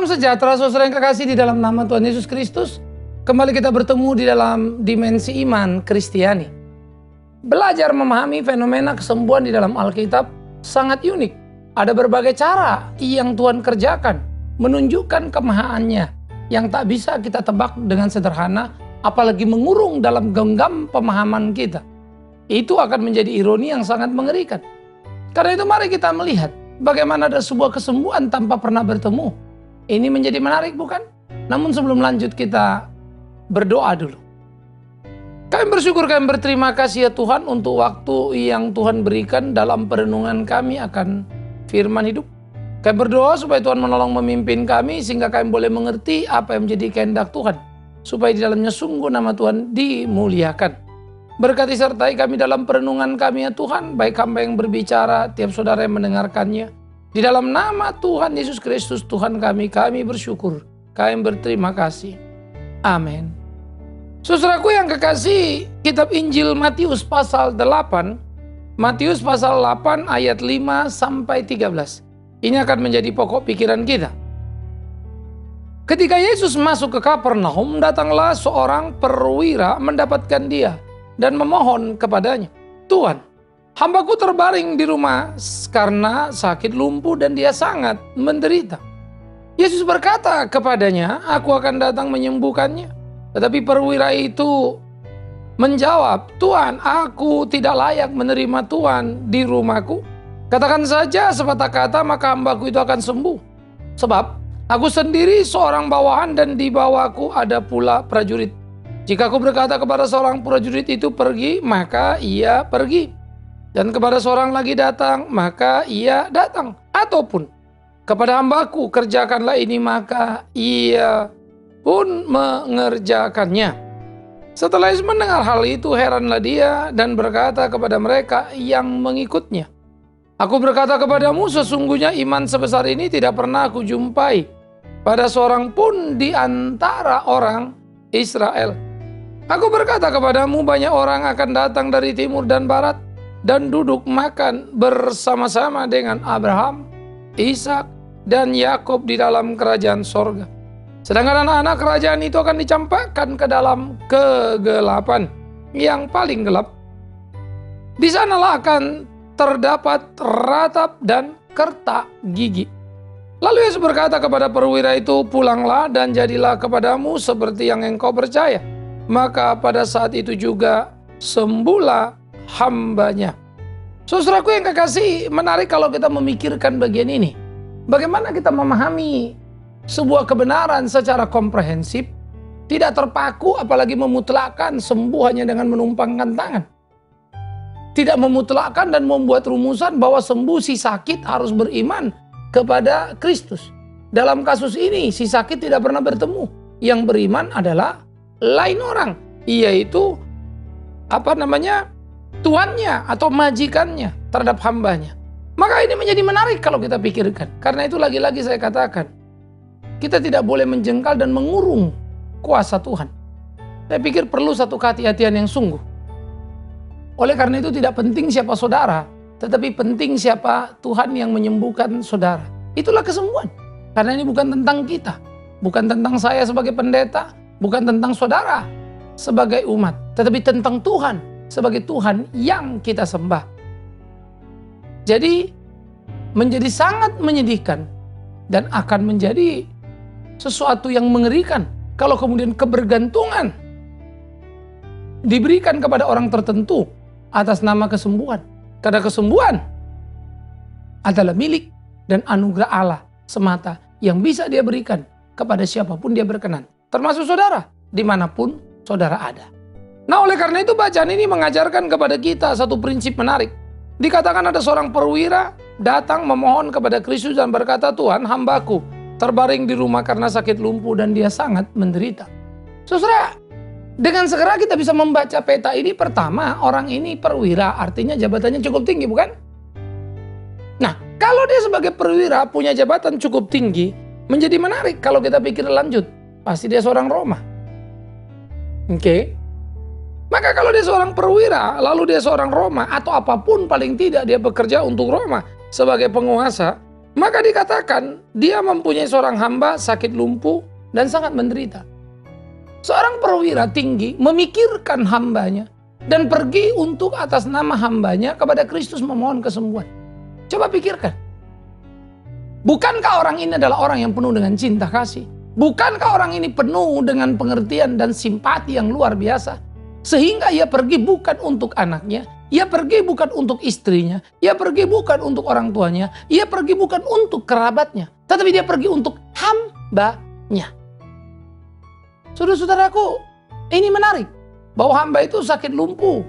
Salam sejahtera saudara yang kekasih di dalam nama Tuhan Yesus Kristus. Kembali kita bertemu di dalam dimensi iman Kristiani. Belajar memahami fenomena kesembuhan di dalam Alkitab sangat unik. Ada berbagai cara yang Tuhan kerjakan, menunjukkan kemahaannya yang tak bisa kita tebak dengan sederhana, apalagi mengurung dalam genggam pemahaman kita. Itu akan menjadi ironi yang sangat mengerikan. Karena itu mari kita melihat bagaimana ada sebuah kesembuhan tanpa pernah bertemu. Ini menjadi menarik bukan? Namun sebelum lanjut kita berdoa dulu. Kami bersyukur, kami berterima kasih ya Tuhan untuk waktu yang Tuhan berikan dalam perenungan kami akan firman hidup. Kami berdoa supaya Tuhan menolong memimpin kami sehingga kami boleh mengerti apa yang menjadi kehendak Tuhan. Supaya di dalamnya sungguh nama Tuhan dimuliakan. Berkati sertai kami dalam perenungan kami ya Tuhan, baik hamba yang berbicara, tiap saudara yang mendengarkannya. Di dalam nama Tuhan Yesus Kristus Tuhan kami bersyukur, kami berterima kasih. Amin. Saudaraku yang kekasih, kitab Injil Matius pasal 8, Matius pasal 8 ayat 5 sampai 13. Ini akan menjadi pokok pikiran kita. Ketika Yesus masuk ke Kapernaum, datanglah seorang perwira mendapatkan dia dan memohon kepadanya, "Tuhan, hambaku terbaring di rumah karena sakit lumpuh dan dia sangat menderita." Yesus berkata kepadanya, "Aku akan datang menyembuhkannya." Tetapi perwira itu menjawab, "Tuhan, aku tidak layak menerima Tuhan di rumahku. Katakan saja sepatah kata maka hambaku itu akan sembuh. Sebab aku sendiri seorang bawahan dan di bawahku ada pula prajurit. Jika aku berkata kepada seorang prajurit itu pergi, maka ia pergi. Dan kepada seorang lagi datang, maka ia datang. Ataupun kepada hambaku kerjakanlah ini, maka ia pun mengerjakannya." Setelah Yesus mendengar hal itu, heranlah dia dan berkata kepada mereka yang mengikutnya, "Aku berkata kepadamu, sesungguhnya iman sebesar ini tidak pernah aku jumpai pada seorang pun di antara orang Israel. Aku berkata kepadamu, banyak orang akan datang dari timur dan barat dan duduk makan bersama-sama dengan Abraham, Ishak, dan Yakub di dalam kerajaan sorga. Sedangkan anak-anak kerajaan itu akan dicampakkan ke dalam kegelapan yang paling gelap. Di sanalah akan terdapat ratap dan kertak gigi." Lalu Yesus berkata kepada perwira itu, "Pulanglah dan jadilah kepadamu seperti yang engkau percaya." Maka pada saat itu juga sembuhlah hambanya. Saudaraku yang kekasih, menarik kalau kita memikirkan bagian ini. Bagaimana kita memahami sebuah kebenaran secara komprehensif, tidak terpaku apalagi memutlakkan sembuh hanya dengan menumpangkan tangan. Tidak memutlakkan dan membuat rumusan bahwa sembuh si sakit harus beriman kepada Kristus. Dalam kasus ini si sakit tidak pernah bertemu. Yang beriman adalah lain orang, yaitu tuannya atau majikannya terhadap hambanya. Maka ini menjadi menarik kalau kita pikirkan. Karena itu lagi-lagi saya katakan, kita tidak boleh menjengkal dan mengurung kuasa Tuhan. Saya pikir perlu satu kehati-hatian yang sungguh. Oleh karena itu tidak penting siapa saudara, tetapi penting siapa Tuhan yang menyembuhkan saudara. Itulah kesembuhan. Karena ini bukan tentang kita, bukan tentang saya sebagai pendeta, bukan tentang saudara sebagai umat, tetapi tentang Tuhan sebagai Tuhan yang kita sembah. Jadi menjadi sangat menyedihkan dan akan menjadi sesuatu yang mengerikan kalau kemudian kebergantungan diberikan kepada orang tertentu atas nama kesembuhan. Karena kesembuhan adalah milik dan anugerah Allah semata yang bisa dia berikan kepada siapapun dia berkenan. Termasuk saudara, dimanapun saudara ada. Nah, oleh karena itu bacaan ini mengajarkan kepada kita satu prinsip menarik. Dikatakan ada seorang perwira datang memohon kepada Kristus dan berkata, "Tuhan, hambaku terbaring di rumah karena sakit lumpuh dan dia sangat menderita." Saudara, dengan segera kita bisa membaca peta ini. Pertama, orang ini perwira, artinya jabatannya cukup tinggi, bukan? Nah, kalau dia sebagai perwira punya jabatan cukup tinggi, menjadi menarik kalau kita pikir lanjut. Pasti dia seorang Roma. Oke. Maka kalau dia seorang perwira, lalu dia seorang Roma, atau apapun paling tidak dia bekerja untuk Roma sebagai penguasa, Maka dikatakan dia mempunyai seorang hamba sakit lumpuh dan sangat menderita. Seorang perwira tinggi memikirkan hambanya dan pergi untuk atas nama hambanya kepada Kristus memohon kesembuhan. Coba pikirkan. Bukankah orang ini adalah orang yang penuh dengan cinta kasih? Bukankah orang ini penuh dengan pengertian dan simpati yang luar biasa? Sehingga ia pergi bukan untuk anaknya, ia pergi bukan untuk istrinya, ia pergi bukan untuk orang tuanya, ia pergi bukan untuk kerabatnya, tetapi dia pergi untuk hambanya. Saudara-saudaraku, ini menarik. Bahwa hamba itu sakit lumpuh,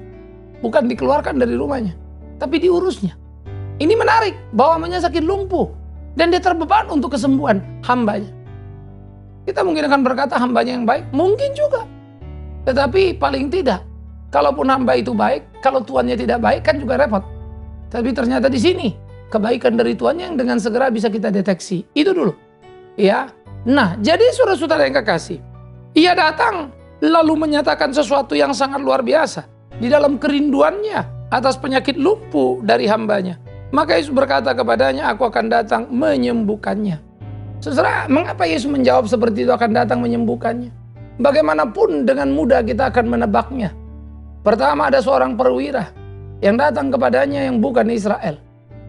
bukan dikeluarkan dari rumahnya, tapi diurusnya. Ini menarik, bahwa hambanya sakit lumpuh, dan dia terbeban untuk kesembuhan hambanya. Kita mungkin akan berkata hambanya yang baik, mungkin juga. Tetapi paling tidak, kalaupun hamba itu baik, kalau tuannya tidak baik kan juga repot. Tapi ternyata di sini, kebaikan dari tuannya yang dengan segera bisa kita deteksi. Itu dulu. Ya. Nah, jadi saudara-saudara yang kekasih, ia datang lalu menyatakan sesuatu yang sangat luar biasa. Di dalam kerinduannya atas penyakit lumpuh dari hambanya. Maka Yesus berkata kepadanya, aku akan datang menyembuhkannya. Saudara, mengapa Yesus menjawab seperti itu, akan datang menyembuhkannya? Bagaimanapun dengan mudah kita akan menebaknya. Pertama, ada seorang perwira yang datang kepadanya yang bukan Israel.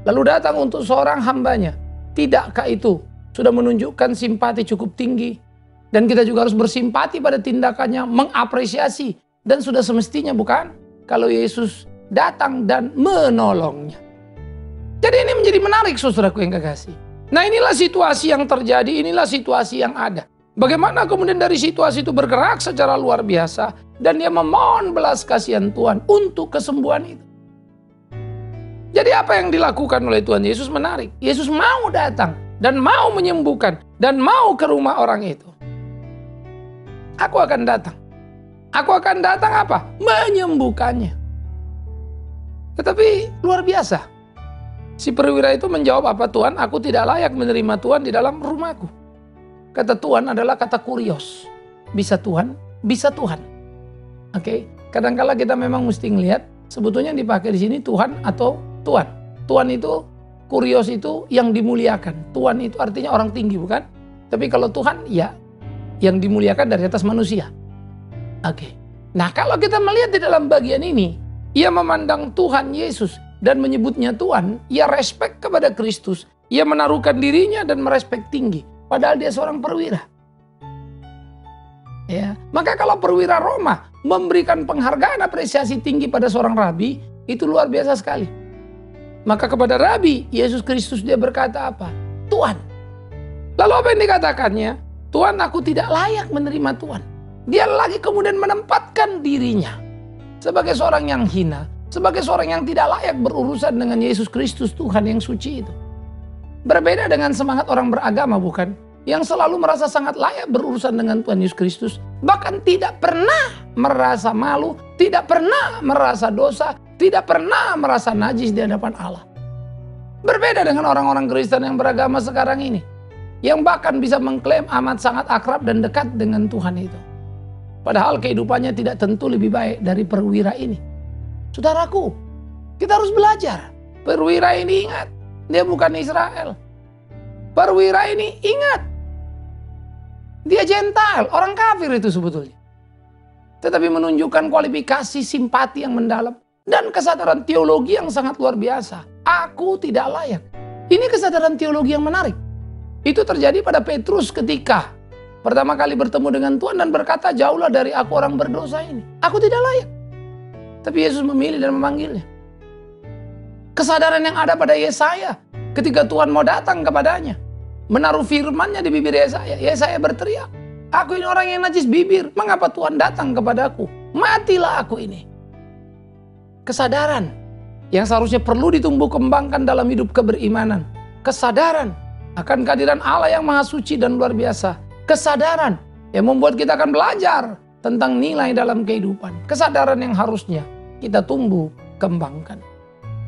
Lalu datang untuk seorang hambanya. Tidakkah itu sudah menunjukkan simpati cukup tinggi? Dan kita juga harus bersimpati pada tindakannya, mengapresiasi. Dan sudah semestinya bukan? Kalau Yesus datang dan menolongnya. Jadi ini menjadi menarik saudaraku yang kekasih. Nah, inilah situasi yang terjadi, inilah situasi yang ada. Bagaimana kemudian dari situasi itu bergerak secara luar biasa. Dan dia memohon belas kasihan Tuhan untuk kesembuhan itu. Jadi apa yang dilakukan oleh Tuhan Yesus menarik. Yesus mau datang dan mau menyembuhkan dan mau ke rumah orang itu. Aku akan datang. Aku akan datang apa? Menyembuhkannya. Tetapi luar biasa. Si perwira itu menjawab, apa Tuhan? Aku tidak layak menerima Tuhan di dalam rumahku. Kata Tuhan adalah kata kurios. Bisa Tuhan, bisa Tuhan. Oke, kadang-kala kita memang mesti ngelihat sebetulnya yang dipakai di sini Tuhan atau Tuhan. Tuhan itu, kurios itu yang dimuliakan. Tuhan itu artinya orang tinggi, bukan? Tapi kalau Tuhan, ya yang dimuliakan dari atas manusia. Oke. Nah, kalau kita melihat di dalam bagian ini, ia memandang Tuhan Yesus dan menyebutnya Tuhan, ia respek kepada Kristus, ia menaruhkan dirinya dan merespek tinggi, padahal dia seorang perwira. Ya, maka kalau perwira Roma memberikan penghargaan apresiasi tinggi pada seorang rabi, itu luar biasa sekali. Maka kepada rabi Yesus Kristus dia berkata apa? Tuhan. Lalu apa yang dikatakannya? Tuhan, aku tidak layak menerima Tuhan. Dia lagi kemudian menempatkan dirinya sebagai seorang yang hina, sebagai seorang yang tidak layak berurusan dengan Yesus Kristus Tuhan yang suci itu. Berbeda dengan semangat orang beragama, bukan? Yang selalu merasa sangat layak berurusan dengan Tuhan Yesus Kristus. Bahkan tidak pernah merasa malu, tidak pernah merasa dosa, tidak pernah merasa najis di hadapan Allah. Berbeda dengan orang-orang Kristen yang beragama sekarang ini, yang bahkan bisa mengklaim amat sangat akrab dan dekat dengan Tuhan itu. Padahal kehidupannya tidak tentu lebih baik dari perwira ini. Saudaraku, kita harus belajar. Perwira ini ingat, dia bukan Israel. Perwira ini ingat, dia Gentile, orang kafir itu sebetulnya. Tetapi menunjukkan kualifikasi simpati yang mendalam dan kesadaran teologi yang sangat luar biasa. Aku tidak layak. Ini kesadaran teologi yang menarik. Itu terjadi pada Petrus ketika pertama kali bertemu dengan Tuhan dan berkata, jauhlah dari aku orang berdosa ini. Aku tidak layak. Tapi Yesus memilih dan memanggilnya. Kesadaran yang ada pada Yesaya ketika Tuhan mau datang kepadanya. Menaruh firman-Nya di bibir Yesaya. Yesaya berteriak, aku ini orang yang najis bibir. Mengapa Tuhan datang kepadaku? Matilah aku ini. Kesadaran yang seharusnya perlu ditumbuh kembangkan dalam hidup keberimanan. Kesadaran akan kehadiran Allah yang maha suci dan luar biasa. Kesadaran yang membuat kita akan belajar tentang nilai dalam kehidupan. Kesadaran yang harusnya kita tumbuh kembangkan.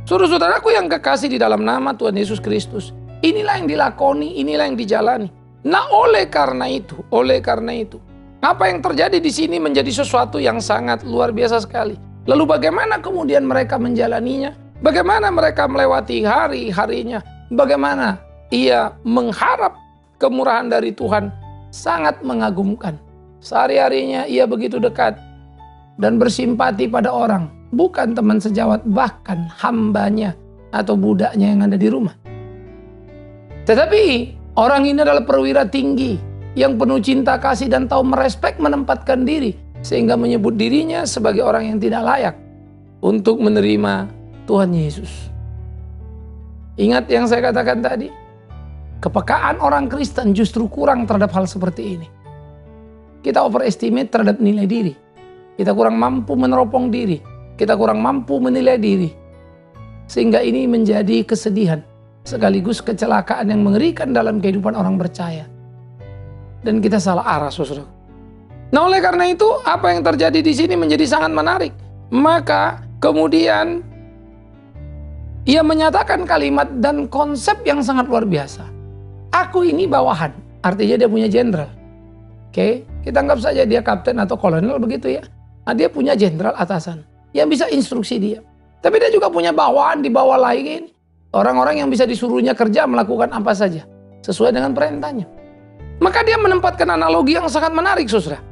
Saudara-saudaraku yang kekasih di dalam nama Tuhan Yesus Kristus, inilah yang dilakoni, inilah yang dijalani. Nah, oleh karena itu, apa yang terjadi di sini menjadi sesuatu yang sangat luar biasa sekali. Lalu bagaimana kemudian mereka menjalaninya? Bagaimana mereka melewati hari-harinya? Bagaimana ia mengharap kemurahan dari Tuhan sangat mengagumkan. Sehari-harinya ia begitu dekat dan bersimpati pada orang, bukan teman sejawat, bahkan hambanya atau budaknya yang ada di rumah. Tetapi orang ini adalah perwira tinggi yang penuh cinta kasih dan tahu merespek menempatkan diri, sehingga menyebut dirinya sebagai orang yang tidak layak untuk menerima Tuhan Yesus. Ingat yang saya katakan tadi, kepekaan orang Kristen justru kurang terhadap hal seperti ini. Kita overestimate terhadap nilai diri. Kita kurang mampu meneropong diri. Kita kurang mampu menilai diri. Sehingga ini menjadi kesedihan, sekaligus kecelakaan yang mengerikan dalam kehidupan orang percaya. Dan kita salah arah, saudara. Nah, oleh karena itu, apa yang terjadi di sini menjadi sangat menarik. Maka kemudian ia menyatakan kalimat dan konsep yang sangat luar biasa. Aku ini bawahan, artinya dia punya jenderal. Oke, kita anggap saja dia kapten atau kolonel begitu ya. Nah, dia punya jenderal atasan yang bisa instruksi dia. Tapi dia juga punya bawahan di bawah lain. Orang-orang yang bisa disuruhnya kerja melakukan apa saja sesuai dengan perintahnya. Maka dia menempatkan analogi yang sangat menarik, saudara.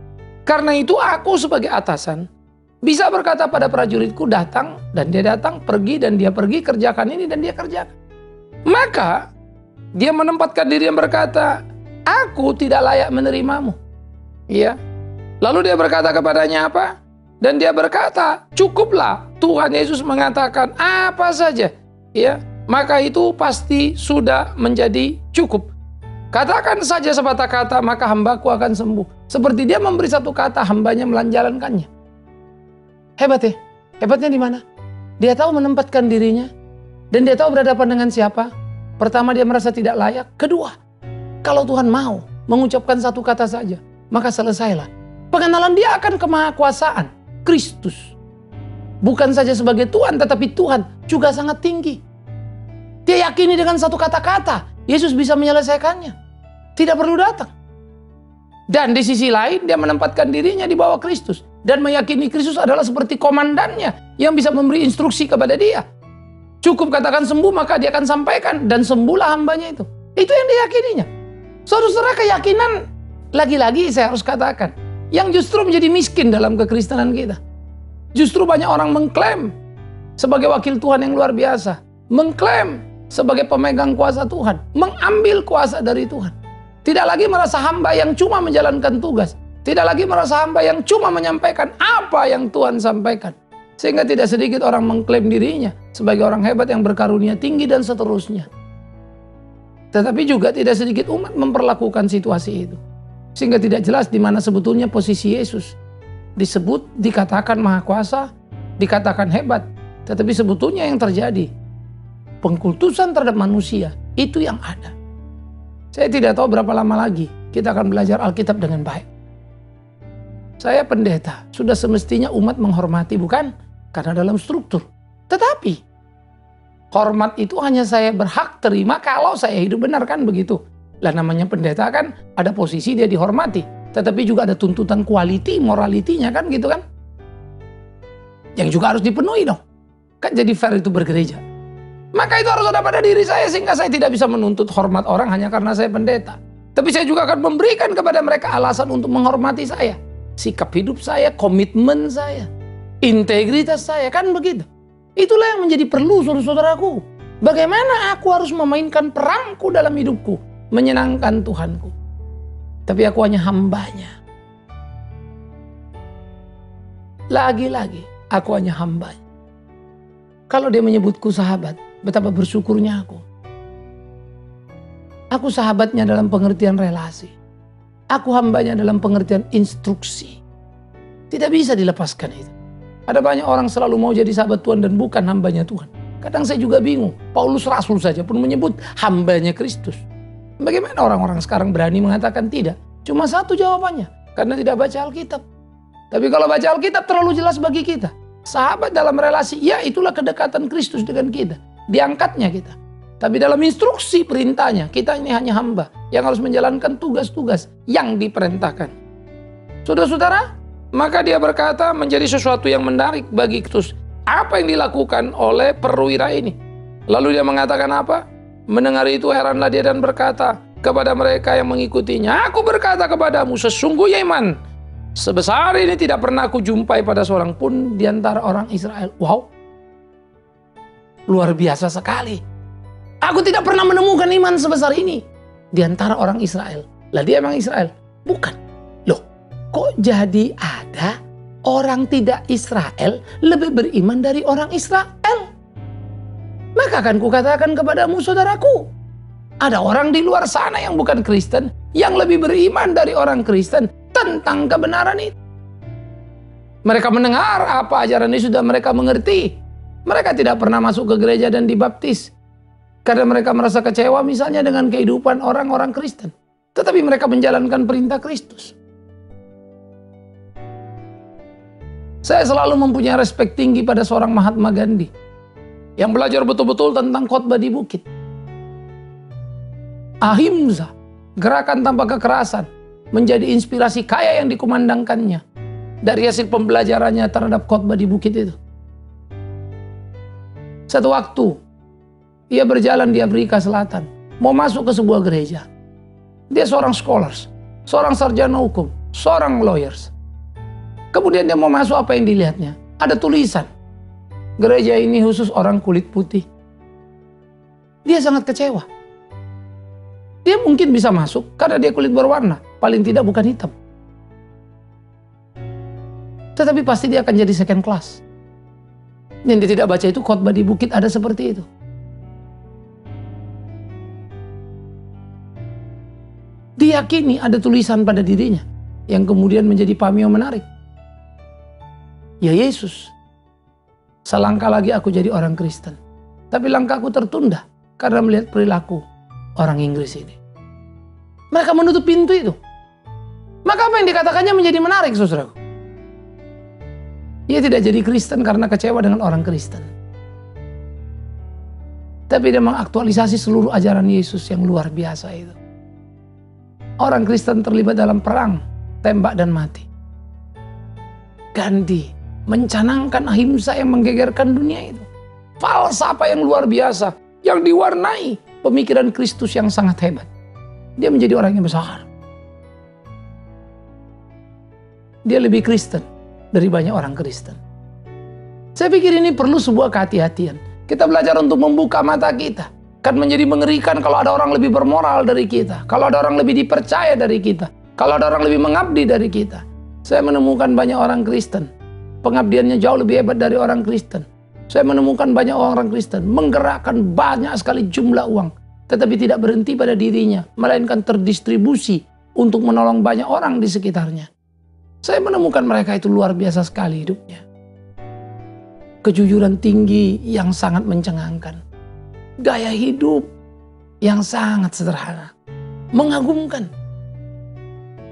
Karena itu aku sebagai atasan bisa berkata pada prajuritku datang dan dia datang, pergi dan dia pergi, kerjakan ini dan dia kerjakan. Maka dia menempatkan diri yang berkata, aku tidak layak menerimamu. Iya. Lalu dia berkata kepadanya apa? Dan dia berkata, cukuplah Tuhan Yesus mengatakan apa saja. Ya, maka itu pasti sudah menjadi cukup. Katakan saja sepatah kata, maka hambaku akan sembuh. Seperti dia memberi satu kata, hambanya menjalankannya. Hebat ya? Hebatnya di mana? Dia tahu menempatkan dirinya. Dan dia tahu berhadapan dengan siapa. Pertama, dia merasa tidak layak. Kedua, kalau Tuhan mau mengucapkan satu kata saja, maka selesailah. Pengenalan dia akan kemahakuasaan Kristus. Bukan saja sebagai Tuhan, tetapi Tuhan juga sangat tinggi. Dia yakini dengan satu kata-kata, Yesus bisa menyelesaikannya. Tidak perlu datang. Dan di sisi lain, dia menempatkan dirinya di bawah Kristus. Dan meyakini Kristus adalah seperti komandannya yang bisa memberi instruksi kepada dia. Cukup katakan sembuh, maka dia akan sampaikan. Dan sembuhlah hambanya itu. Itu yang diyakininya. Saudara-saudara, keyakinan, lagi-lagi saya harus katakan, yang justru menjadi miskin dalam kekristenan kita. Justru banyak orang mengklaim sebagai wakil Tuhan yang luar biasa. Mengklaim sebagai pemegang kuasa Tuhan. Mengambil kuasa dari Tuhan. Tidak lagi merasa hamba yang cuma menjalankan tugas. Tidak lagi merasa hamba yang cuma menyampaikan apa yang Tuhan sampaikan. Sehingga tidak sedikit orang mengklaim dirinya sebagai orang hebat yang berkarunia tinggi dan seterusnya. Tetapi juga tidak sedikit umat memperlakukan situasi itu. Sehingga tidak jelas di mana sebetulnya posisi Yesus. Disebut, dikatakan maha kuasa, dikatakan hebat. Tetapi sebetulnya yang terjadi, pengkultusan terhadap manusia, itu yang ada. Saya tidak tahu berapa lama lagi kita akan belajar Alkitab dengan baik. Saya pendeta, sudah semestinya umat menghormati, bukan? Karena dalam struktur. Tetapi, hormat itu hanya saya berhak terima kalau saya hidup benar, kan begitu? Lah namanya pendeta kan ada posisi dia dihormati. Tetapi juga ada tuntutan quality, moralitinya kan gitu kan? Yang juga harus dipenuhi dong. Kan jadi fair itu bergereja. Maka itu harus ada pada diri saya sehingga saya tidak bisa menuntut hormat orang hanya karena saya pendeta. Tapi saya juga akan memberikan kepada mereka alasan untuk menghormati saya. Sikap hidup saya, komitmen saya, integritas saya, kan begitu. Itulah yang menjadi perlu saudara-saudaraku. Bagaimana aku harus memainkan perangku dalam hidupku, menyenangkan Tuhanku. Tapi aku hanya hambanya. Lagi-lagi, aku hanya hambanya. Kalau dia menyebutku sahabat, betapa bersyukurnya aku. Aku sahabatnya dalam pengertian relasi. Aku hambanya dalam pengertian instruksi. Tidak bisa dilepaskan itu. Ada banyak orang selalu mau jadi sahabat Tuhan dan bukan hambanya Tuhan. Kadang saya juga bingung. Paulus Rasul saja pun menyebut hambanya Kristus. Bagaimana orang-orang sekarang berani mengatakan tidak? Cuma satu jawabannya. Karena tidak baca Alkitab. Tapi kalau baca Alkitab terlalu jelas bagi kita. Sahabat dalam relasi, ya itulah kedekatan Kristus dengan kita. Diangkatnya kita. Tapi dalam instruksi perintahnya, kita ini hanya hamba yang harus menjalankan tugas-tugas yang diperintahkan. Saudara-saudara, maka dia berkata menjadi sesuatu yang menarik bagi Kristus. Apa yang dilakukan oleh perwira ini? Lalu dia mengatakan apa? Mendengar itu heranlah dia dan berkata kepada mereka yang mengikutinya, "Aku berkata kepadamu, sesungguhnya iman sebesar ini tidak pernah aku jumpai pada seorang pun di antara orang Israel." Wow, luar biasa sekali. Aku tidak pernah menemukan iman sebesar ini di antara orang Israel. Lah dia emang Israel? Bukan. Loh, kok jadi ada orang tidak Israel lebih beriman dari orang Israel? Maka akan kukatakan kepadamu, saudaraku, ada orang di luar sana yang bukan Kristen yang lebih beriman dari orang Kristen tentang kebenaran itu. Mereka mendengar apa ajaran ini sudah mereka mengerti. Mereka tidak pernah masuk ke gereja dan dibaptis karena mereka merasa kecewa misalnya dengan kehidupan orang-orang Kristen. Tetapi mereka menjalankan perintah Kristus. Saya selalu mempunyai respek tinggi pada seorang Mahatma Gandhi yang belajar betul-betul tentang khotbah di bukit. Ahimsa, gerakan tanpa kekerasan, menjadi inspirasi kaya yang dikumandangkannya dari hasil pembelajarannya terhadap khotbah di bukit itu. Satu waktu, ia berjalan di Afrika Selatan, mau masuk ke sebuah gereja. Dia seorang scholars, seorang sarjana hukum, seorang lawyers. Kemudian dia mau masuk, apa yang dilihatnya? Ada tulisan, gereja ini khusus orang kulit putih. Dia sangat kecewa. Dia mungkin bisa masuk karena dia kulit berwarna, paling tidak bukan hitam. Tetapi pasti dia akan jadi second class. Yang dia tidak baca itu khotbah di bukit ada seperti itu. Diyakini ada tulisan pada dirinya yang kemudian menjadi pameo menarik. Ya Yesus, selangkah lagi aku jadi orang Kristen. Tapi langkahku tertunda karena melihat perilaku orang Inggris ini. Mereka menutup pintu itu. Maka apa yang dikatakannya menjadi menarik, saudaraku. Ia tidak jadi Kristen karena kecewa dengan orang Kristen. Tapi dia mengaktualisasi seluruh ajaran Yesus yang luar biasa itu. Orang Kristen terlibat dalam perang, tembak dan mati. Gandhi mencanangkan ahimsa yang menggegerkan dunia itu. Falsafah yang luar biasa, yang diwarnai pemikiran Kristus yang sangat hebat. Dia menjadi orang yang besar. Dia lebih Kristen dari banyak orang Kristen. Saya pikir ini perlu sebuah kehati-hatian. Kita belajar untuk membuka mata kita. Kan menjadi mengerikan kalau ada orang lebih bermoral dari kita. Kalau ada orang lebih dipercaya dari kita. Kalau ada orang lebih mengabdi dari kita. Saya menemukan banyak orang Kristen. Pengabdiannya jauh lebih hebat dari orang Kristen. Saya menemukan banyak orang Kristen menggerakkan banyak sekali jumlah uang. Tetapi tidak berhenti pada dirinya. Melainkan terdistribusi untuk menolong banyak orang di sekitarnya. Saya menemukan mereka itu luar biasa sekali hidupnya. Kejujuran tinggi yang sangat mencengangkan. Gaya hidup yang sangat sederhana. Mengagumkan.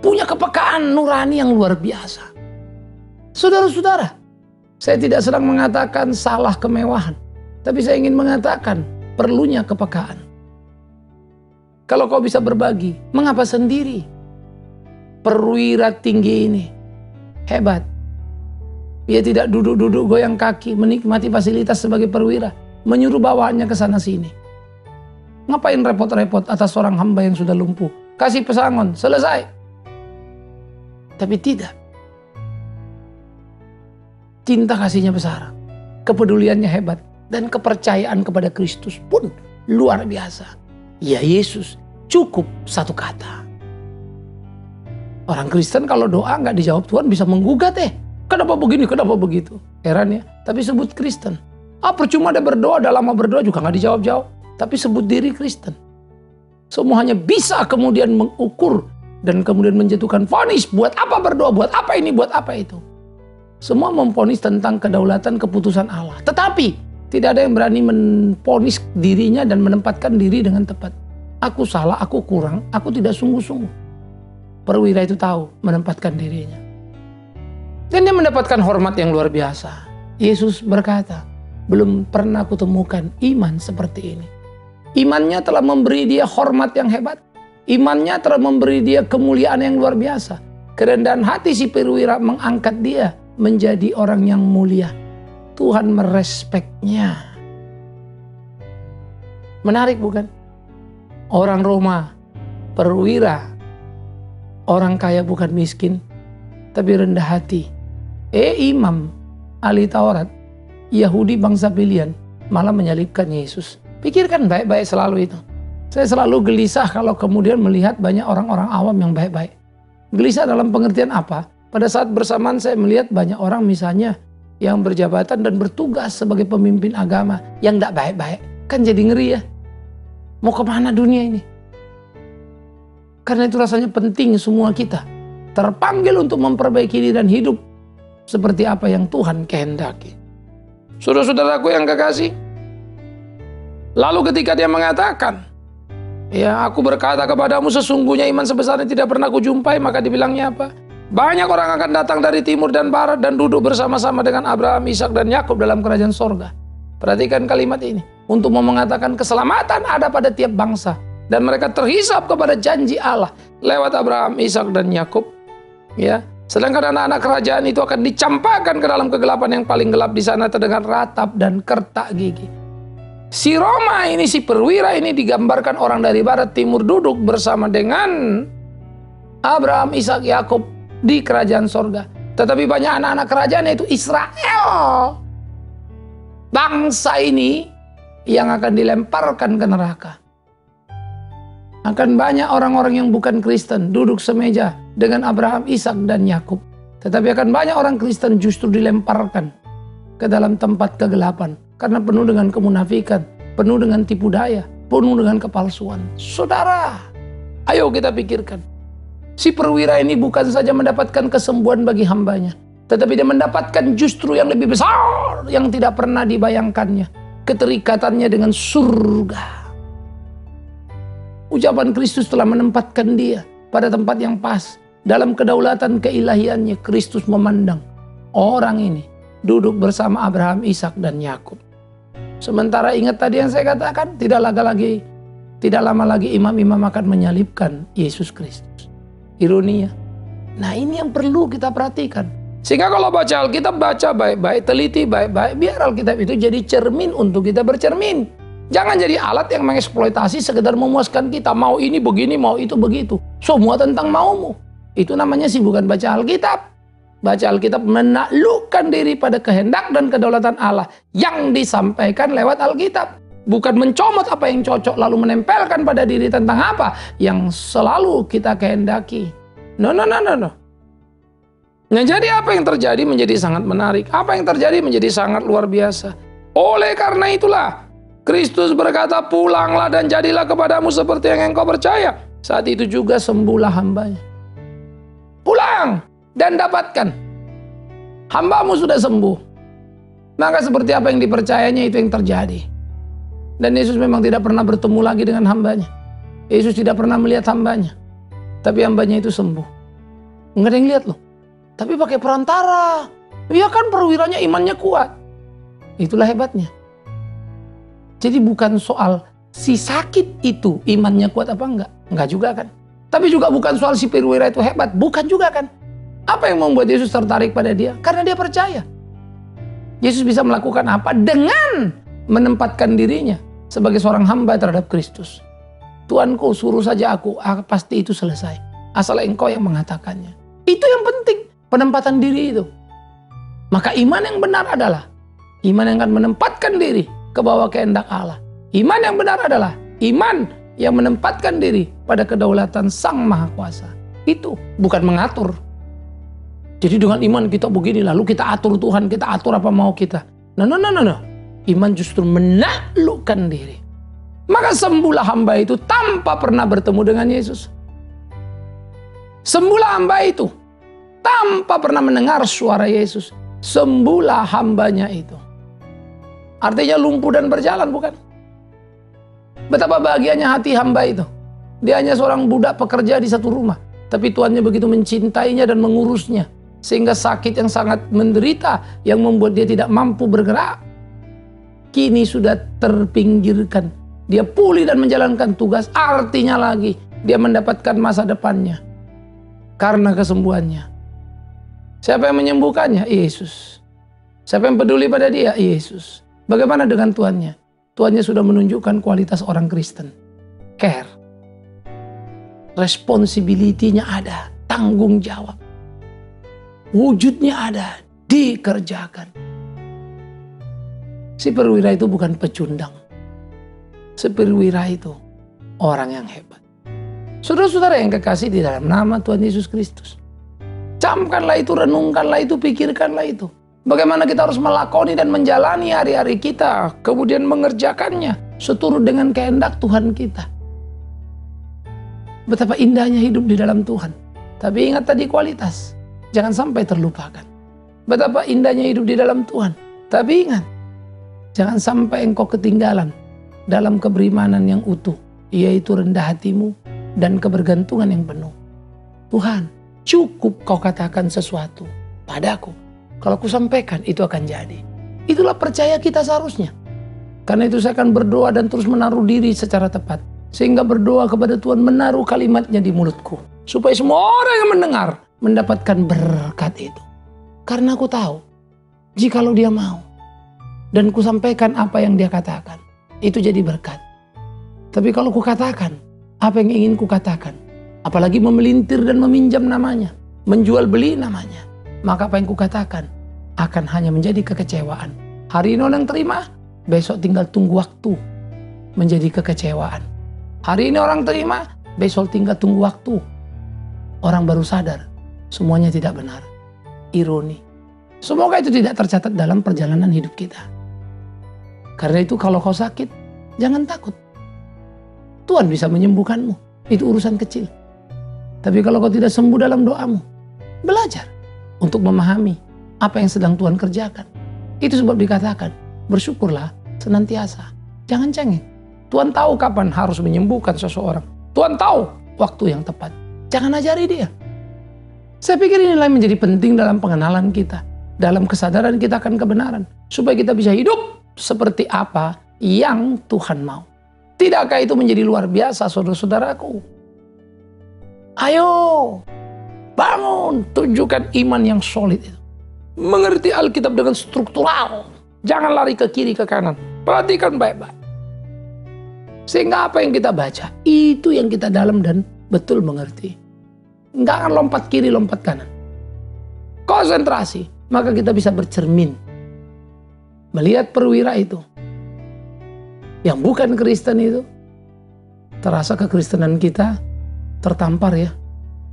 Punya kepekaan nurani yang luar biasa. Saudara-saudara, saya tidak sedang mengatakan salah kemewahan. Tapi saya ingin mengatakan perlunya kepekaan. Kalau kau bisa berbagi, mengapa sendiri? Perwira tinggi ini hebat. Dia tidak duduk-duduk goyang kaki, menikmati fasilitas sebagai perwira, menyuruh bawahannya ke sana sini. Ngapain repot-repot atas seorang hamba yang sudah lumpuh? Kasih pesangon, selesai. Tapi tidak. Cinta kasihnya besar, kepeduliannya hebat, dan kepercayaan kepada Kristus pun luar biasa. Ya Yesus, cukup satu kata. Orang Kristen kalau doa nggak dijawab Tuhan bisa menggugat Kenapa begini, kenapa begitu? Heran ya, tapi sebut Kristen. Percuma ada berdoa, udah lama berdoa juga nggak dijawab-jawab. Tapi sebut diri Kristen. Semua hanya bisa kemudian mengukur dan kemudian menjatuhkan vonis. Buat apa berdoa, buat apa ini, buat apa itu. Semua memvonis tentang kedaulatan keputusan Allah. Tetapi tidak ada yang berani memvonis dirinya dan menempatkan diri dengan tepat. Aku salah, aku kurang, aku tidak sungguh-sungguh. Perwira itu tahu menempatkan dirinya. Dan dia mendapatkan hormat yang luar biasa. Yesus berkata, belum pernah kutemukan iman seperti ini. Imannya telah memberi dia hormat yang hebat. Imannya telah memberi dia kemuliaan yang luar biasa. Kerendahan hati si perwira mengangkat dia menjadi orang yang mulia. Tuhan merespeknya. Menarik bukan? orang Roma, perwira, orang kaya bukan miskin, tapi rendah hati. Imam, ahli Taurat, Yahudi bangsa pilihan, malah menyalibkan Yesus. Pikirkan baik-baik selalu itu. Saya selalu gelisah kalau kemudian melihat banyak orang-orang awam yang baik-baik. Gelisah dalam pengertian apa? Pada saat bersamaan saya melihat banyak orang misalnya yang berjabatan dan bertugas sebagai pemimpin agama yang tidak baik-baik. Kan jadi ngeri ya. Mau kemana dunia ini? Karena itu rasanya penting semua kita terpanggil untuk memperbaiki diri dan hidup seperti apa yang Tuhan kehendaki. Saudara-saudaraku yang kekasih, lalu ketika dia mengatakan, ya, aku berkata kepadamu sesungguhnya iman sebesar ini tidak pernah kujumpai, maka dibilangnya apa? Banyak orang akan datang dari timur dan barat dan duduk bersama-sama dengan Abraham, Ishak dan Yakub dalam kerajaan sorga. Perhatikan kalimat ini. Untuk mau mengatakan keselamatan ada pada tiap bangsa. Dan mereka terhisap kepada janji Allah lewat Abraham, Ishak dan Yakub. Ya. Sedangkan anak-anak kerajaan itu akan dicampakkan ke dalam kegelapan yang paling gelap. Di sana terdengar ratap dan kertak gigi. Si Roma ini, si perwira ini digambarkan orang dari barat timur duduk bersama dengan Abraham, Ishak, Yakub di kerajaan sorga. Tetapi banyak anak-anak kerajaan yaitu Israel. Bangsa ini yang akan dilemparkan ke neraka. Akan banyak orang-orang yang bukan Kristen duduk semeja dengan Abraham, Ishak dan Yakub. Tetapi akan banyak orang Kristen justru dilemparkan ke dalam tempat kegelapan. Karena penuh dengan kemunafikan, penuh dengan tipu daya, penuh dengan kepalsuan. Saudara, ayo kita pikirkan. Si perwira ini bukan saja mendapatkan kesembuhan bagi hambanya, tetapi dia mendapatkan justru yang lebih besar yang tidak pernah dibayangkannya. Keterikatannya dengan surga. Ucapan Kristus telah menempatkan dia pada tempat yang pas. Dalam kedaulatan keilahiannya, Kristus memandang orang ini duduk bersama Abraham, Ishak dan Yakub. Sementara ingat tadi yang saya katakan, tidak lama lagi imam-imam akan menyalibkan Yesus Kristus. Ironinya. Nah, ini yang perlu kita perhatikan. Sehingga kalau baca Alkitab, baca baik-baik, teliti baik-baik, biar Alkitab itu jadi cermin untuk kita bercermin. Jangan jadi alat yang mengeksploitasi sekedar memuaskan kita. Mau ini begini, mau itu begitu. Semua tentang maumu. Itu namanya sih bukan baca Alkitab. Baca Alkitab menaklukkan diri pada kehendak dan kedaulatan Allah yang disampaikan lewat Alkitab. Bukan mencomot apa yang cocok lalu menempelkan pada diri tentang apa yang selalu kita kehendaki. No. Nah, jadi apa yang terjadi menjadi sangat menarik. Apa yang terjadi menjadi sangat luar biasa. Oleh karena itulah, Kristus berkata, pulanglah dan jadilah kepadamu seperti yang engkau percaya. Saat itu juga sembuhlah hambanya. Pulang dan dapatkan. Hambamu sudah sembuh. Maka seperti apa yang dipercayanya itu yang terjadi. Dan Yesus memang tidak pernah bertemu lagi dengan hambanya. Yesus tidak pernah melihat hambanya. Tapi hambanya itu sembuh. Nggak ada yang lihat loh. Tapi pakai perantara. Ya kan perwiranya imannya kuat. Itulah hebatnya. Jadi bukan soal si sakit itu imannya kuat apa enggak. Enggak juga kan. Tapi juga bukan soal si perwira itu hebat. Bukan juga kan. Apa yang membuat Yesus tertarik pada dia? Karena dia percaya. Yesus bisa melakukan apa? Dengan menempatkan dirinya sebagai seorang hamba terhadap Kristus. Tuanku, suruh saja aku pasti itu selesai. Asal engkau yang mengatakannya. Itu yang penting, penempatan diri itu. Maka iman yang benar adalah iman yang akan menempatkan diri ke bawah kehendak Allah. Iman yang benar adalah iman yang menempatkan diri pada kedaulatan Sang Maha Kuasa. Itu bukan mengatur. Jadi dengan iman kita begini, lalu kita atur Tuhan, kita atur apa mau kita. No. Iman justru menaklukkan diri. Maka sembuhlah hamba itu tanpa pernah bertemu dengan Yesus. Sembuhlah hamba itu tanpa pernah mendengar suara Yesus. Sembuhlah hambanya itu. Artinya lumpuh dan berjalan, bukan? Betapa bahagianya hati hamba itu. Dia hanya seorang budak pekerja di satu rumah. Tapi Tuhannya begitu mencintainya dan mengurusnya. Sehingga sakit yang sangat menderita yang membuat dia tidak mampu bergerak, kini sudah terpinggirkan. Dia pulih dan menjalankan tugas. Artinya lagi, dia mendapatkan masa depannya. Karena kesembuhannya. Siapa yang menyembuhkannya? Yesus. Siapa yang peduli pada dia? Yesus. Bagaimana dengan Tuannya? Tuannya sudah menunjukkan kualitas orang Kristen. Care. responsibility-nya ada, tanggung jawab. Wujudnya ada, dikerjakan. Si perwira itu bukan pecundang. Si perwira itu orang yang hebat. Saudara-saudara yang kekasih di dalam nama Tuhan Yesus Kristus, camkanlah itu, renungkanlah itu, pikirkanlah itu. Bagaimana kita harus melakoni dan menjalani hari-hari kita, kemudian mengerjakannya seturut dengan kehendak Tuhan kita. Betapa indahnya hidup di dalam Tuhan. Tapi ingat tadi kualitas, jangan sampai terlupakan. Betapa indahnya hidup di dalam Tuhan. Tapi ingat, jangan sampai engkau ketinggalan dalam keberimanan yang utuh, yaitu rendah hatimu dan kebergantungan yang penuh. Tuhan, cukup kau katakan sesuatu padaku. Kalau ku sampaikan, itu akan jadi. Itulah percaya kita seharusnya. Karena itu saya akan berdoa dan terus menaruh diri secara tepat. Sehingga berdoa kepada Tuhan menaruh kalimatnya di mulutku. Supaya semua orang yang mendengar mendapatkan berkat itu. Karena aku tahu, jikalau dia mau dan ku sampaikan apa yang dia katakan, itu jadi berkat. Tapi kalau ku katakan apa yang ingin ku katakan, apalagi memelintir dan meminjam namanya, menjual beli namanya, maka apa yang ku katakan akan hanya menjadi kekecewaan. Hari ini orang terima, besok tinggal tunggu waktu menjadi kekecewaan. Hari ini orang terima, besok tinggal tunggu waktu. Orang baru sadar, semuanya tidak benar. Ironi. Semoga itu tidak tercatat dalam perjalanan hidup kita. Karena itu kalau kau sakit, jangan takut. Tuhan bisa menyembuhkanmu. Itu urusan kecil. Tapi kalau kau tidak sembuh dalam doamu, belajar untuk memahami apa yang sedang Tuhan kerjakan. Itu sebab dikatakan, bersyukurlah senantiasa. Jangan cengeng. Tuhan tahu kapan harus menyembuhkan seseorang. Tuhan tahu waktu yang tepat. Jangan ajari dia. Saya pikir inilah yang menjadi penting dalam pengenalan kita. Dalam kesadaran kita akan kebenaran. Supaya kita bisa hidup seperti apa yang Tuhan mau. Tidakkah itu menjadi luar biasa, saudara-saudaraku? Ayo, bangun, tunjukkan iman yang solid itu. Mengerti Alkitab dengan struktural. Jangan lari ke kiri, ke kanan. Perhatikan baik-baik. Sehingga apa yang kita baca, itu yang kita dalam dan betul mengerti. Nggak akan lompat kiri, lompat kanan. Konsentrasi, maka kita bisa bercermin. Melihat perwira itu. Yang bukan Kristen itu, terasa kekristenan kita tertampar ya,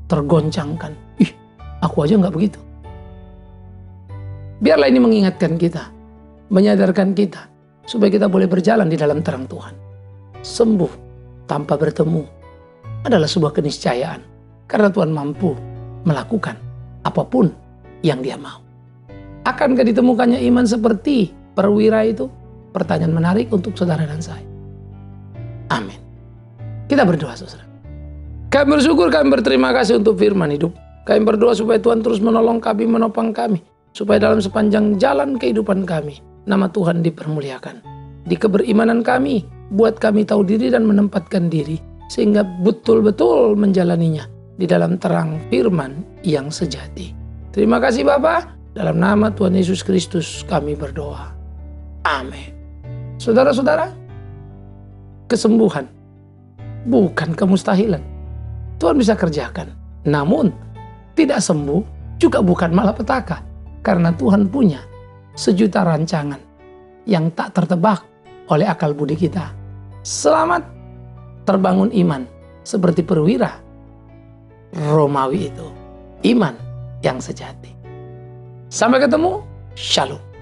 tergoncangkan. Ih, aku aja nggak begitu. Biarlah ini mengingatkan kita, menyadarkan kita, supaya kita boleh berjalan di dalam terang Tuhan. Sembuh tanpa bertemu adalah sebuah keniscayaan, karena Tuhan mampu melakukan apapun yang Dia mau. Akankah ditemukannya iman seperti perwira itu? Pertanyaan menarik untuk saudara dan saya. Amin. Kita berdoa, saudara. Kami bersyukur, kami berterima kasih untuk firman hidup. Kami berdoa supaya Tuhan terus menolong kami, menopang kami. Supaya dalam sepanjang jalan kehidupan kami, nama Tuhan dipermuliakan. Di keberimanan kami, buat kami tahu diri dan menempatkan diri. Sehingga betul-betul menjalaninya di dalam terang firman yang sejati. Terima kasih Bapa. Dalam nama Tuhan Yesus Kristus kami berdoa. Amin. Saudara-saudara, kesembuhan bukan kemustahilan. Tuhan bisa kerjakan. Namun, tidak sembuh juga bukan malapetaka. Karena Tuhan punya sejuta rancangan yang tak tertebak oleh akal budi kita. Selamat terbangun iman seperti perwira Romawi itu. Iman yang sejati. Sampai ketemu. Shalom.